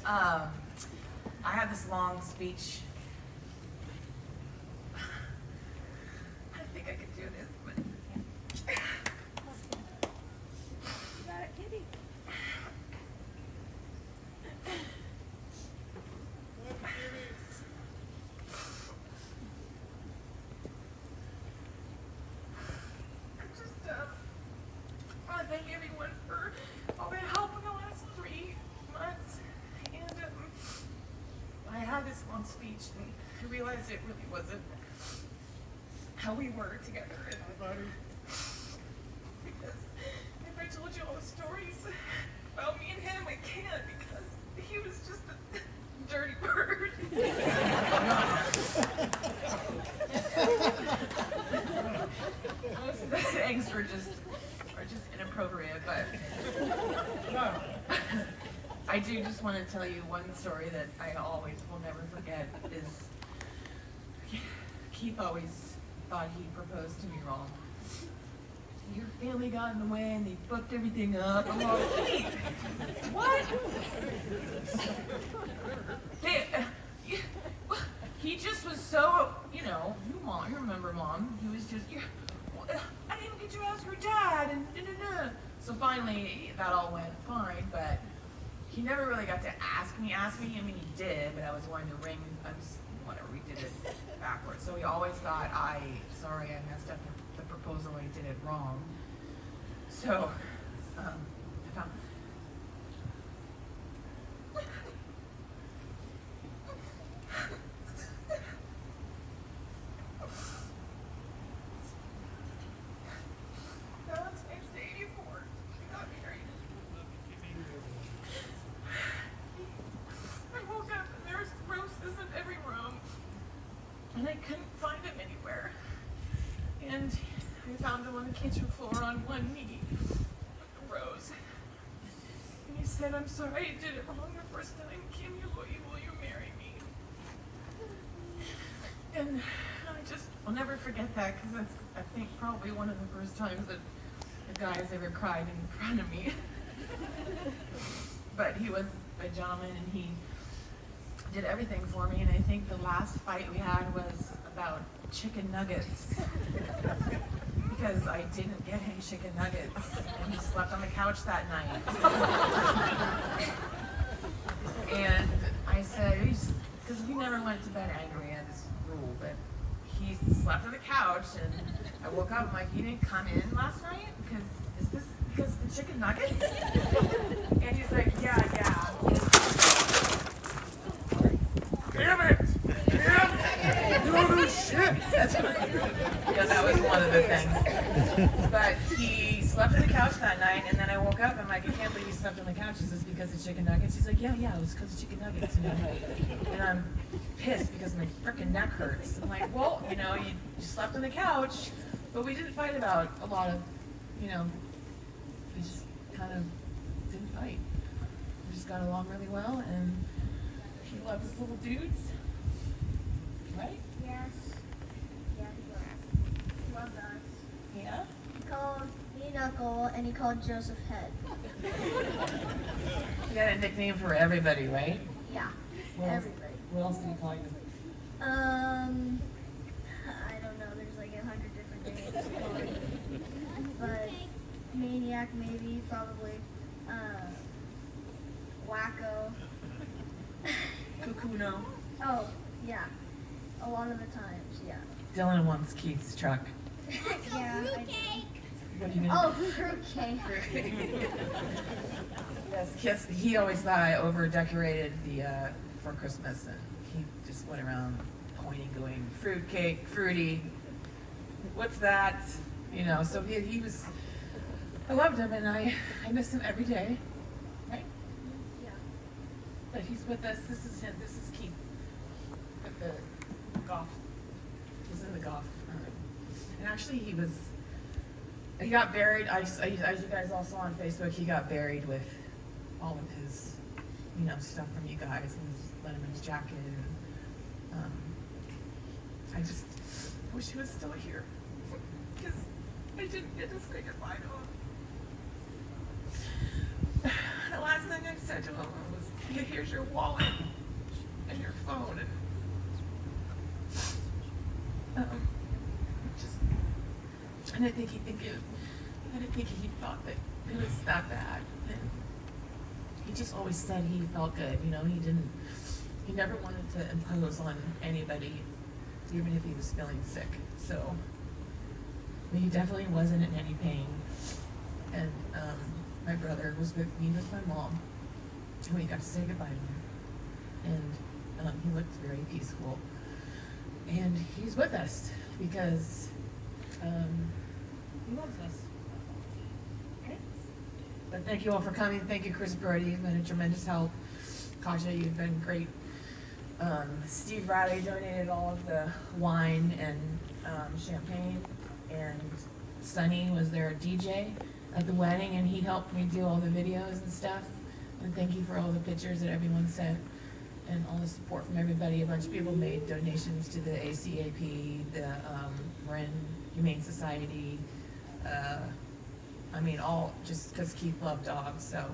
I had this long speech. I think I could do this, but You got it, Kitty. I want to thank everyone for all their help in the last 3 months. And I had this long speech, and I realized it really wasn't how we were together. And because if I told you all the stories about me and him, I can't, because he was just a dirty bird. Most of the things are just inappropriate, but I do just want to tell you one story that I always will never forget. Is Keith always thought he proposed to me wrong. Your family got in the way and they fucked everything up. I'm all, Keith, what? He just was so, you remember Mom. He was just, I didn't get to ask your dad, and da-da-da. So finally, that all went fine, but he never really got to ask me. I mean, he did, but I was wanting to ring, whatever, we did it backwards. So he always thought, sorry, I messed up the proposal, I did it wrong. So, I found, Valentine's Day 84, we got married. I woke up and there was roses in every room, and I couldn't find him anywhere. And I found him on the kitchen floor on one knee with a rose. And he said, I'm sorry I did it wrong the first time. Kim, will you marry me? And I'll never forget that, because that's, I think, probably one of the first times that a guy's ever cried in front of me. But he was a gentleman, and he did everything for me. And I think the last fight we had was about chicken nuggets. Because I didn't get him chicken nuggets, and he slept on the couch that night. And I said, because we never went to bed angry, I had this rule, but he slept on the couch, and I woke up, I'm like, you didn't come in last night? Is this because of the chicken nuggets? And he's like, yeah. Damn it! Damn! You don't do shit! That's what, yeah, that was one of the things. But he slept on the couch that night, and then I woke up, I'm like, I can't believe he slept on the couch. Is this because of chicken nuggets? He's like, yeah, it was because of chicken nuggets. And I'm pissed because my frickin' neck hurts. I'm like, well, you slept on the couch, but we didn't fight about a lot of, we just kind of didn't fight. We just got along really well, and he loves little dudes. Right? Yes. Yeah, correct. Loved us. Yeah? He called me Knuckle, and he called Joseph Head. You got a nickname for everybody, right? Yeah, everybody. What else did he call you? I don't know. There's like 100 different names for it. But Maniac, maybe, probably. Wacko. Kukuno. Oh, yeah. A lot of the times, yeah. Dylan wants Keith's truck. Yeah. What are you gonna Oh, fruitcake. Yes, he always thought I over-decorated for Christmas, and he just went around pointing, going, fruitcake, fruity, what's that? So he was, I loved him, and I miss him every day, right? Yeah. But he's with us. This is him. This is Keith with the golf. He's in the golf. And actually, he got buried. As you guys all saw on Facebook, he got buried with all of his, stuff from you guys, and his Letterman's jacket. And I just wish he was still here, because I didn't get to say goodbye to him. I don't last thing I said to him was, here's your wallet and your phone. And, just, I didn't think he thought that it was that bad. And he just always said he felt good, you know, he never wanted to impose on anybody, even if he was feeling sick. So, he definitely wasn't in any pain. And my brother was with me with my mom, and we got to say goodbye to him. And he looked very peaceful. And he's with us because he loves us. Okay? But thank you all for coming. Thank you, Chris Brody. You've been a tremendous help. Katja, you've been great. Steve Riley donated all of the wine and champagne, and Sonny was their DJ at the wedding, and he helped me do all the videos and stuff. And thank you for all the pictures that everyone sent and all the support from everybody. A bunch of people made donations to the ACAP, the Marin Humane Society. I mean, all just because Keith loved dogs. So,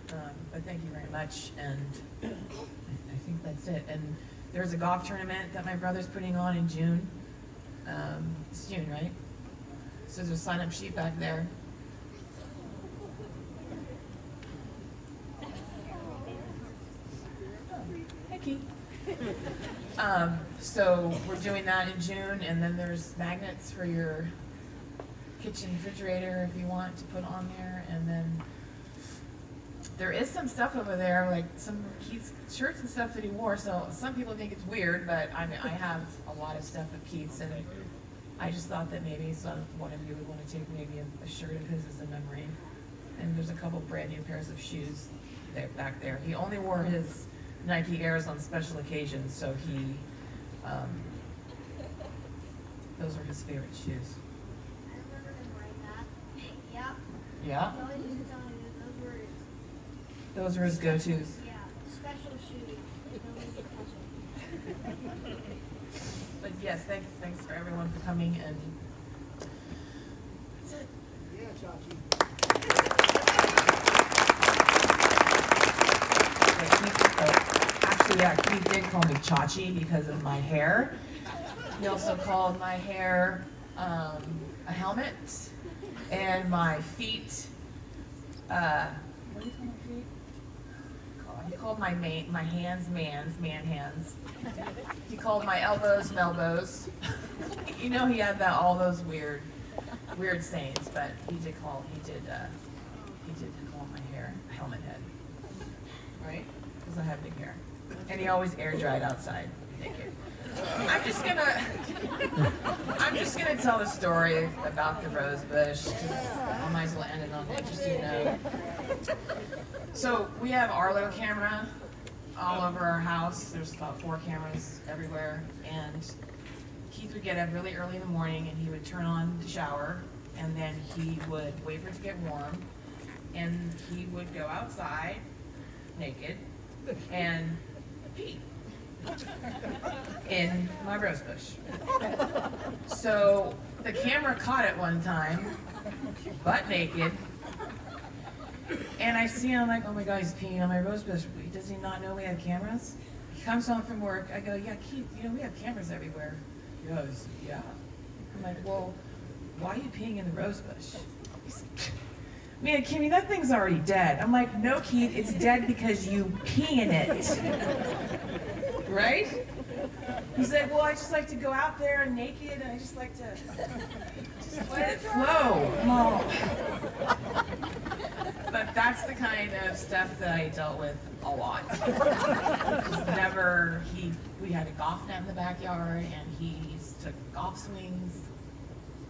but thank you very much, and I think that's it. And there's a golf tournament that my brother's putting on in June. It's June, right? So there's a sign-up sheet back there. Hey, Keith. So we're doing that in June, and then there's magnets for your kitchen refrigerator if you want to put on there, and then there is some stuff over there, like some of Keith's shirts and stuff that he wore. So some people think it's weird, but I have a lot of stuff of Keith's, and I just thought that maybe one of you would want to take maybe a shirt of his as a memory. And there's a couple brand new pairs of shoes back there. He only wore his Nike Airs on special occasions, so those were his favorite shoes. I remember him wearing that. Yep. Yeah? He always used to tell me Those were his go-tos. yeah, special shoes. Nobody could touch them. But yes, thanks for everyone for coming, and that's it. Yeah, Chachi. Keith did call me Chachi because of my hair. He also called my hair a helmet, and my feet, what do you call my feet? He called my hands man hands. He called my elbows melbows. You know, he had all those weird sayings, but he did call my hair helmet head, right? Because I have big hair, and he always air dried outside naked. I'm just gonna tell the story about the rose bush. I might as well end it on an interesting note. So we have Arlo camera all over our house. There's about 4 cameras everywhere, and Keith would get up really early in the morning, and he would turn on the shower, and then he would wait for it to get warm, and he would go outside naked and pee in my rose bush. So the camera caught it one time, butt naked, and I see him, I'm like, oh my God, he's peeing on my rose bush. Does he not know we have cameras? He comes home from work. I go, yeah, Keith, we have cameras everywhere. He goes, yeah. I'm like, well, why are you peeing in the rose bush? He's like, man, Kimmy, that thing's already dead. I'm like, no, Keith, it's dead because you pee in it. Right? He's like, well, I just like to go out there naked, and I just like to just let it flow. Oh. But that's the kind of stuff that I dealt with a lot. We had a golf net in the backyard, and he took golf swings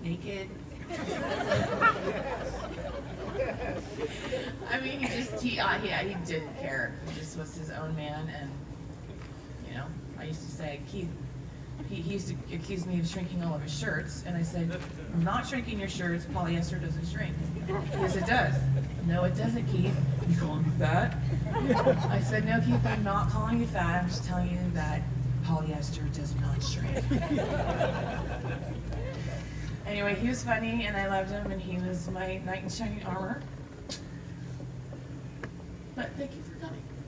naked. I mean, he didn't care. He just was his own man, and I used to say, Keith, he used to accuse me of shrinking all of his shirts, and I said, I'm not shrinking your shirts, polyester doesn't shrink. Yes, it does. No, it doesn't, Keith. You calling me fat? I said, no, Keith, I'm not calling you fat, I'm just telling you that polyester does not shrink. Anyway, he was funny, and I loved him, and he was my knight in shining armor. But thank you for coming.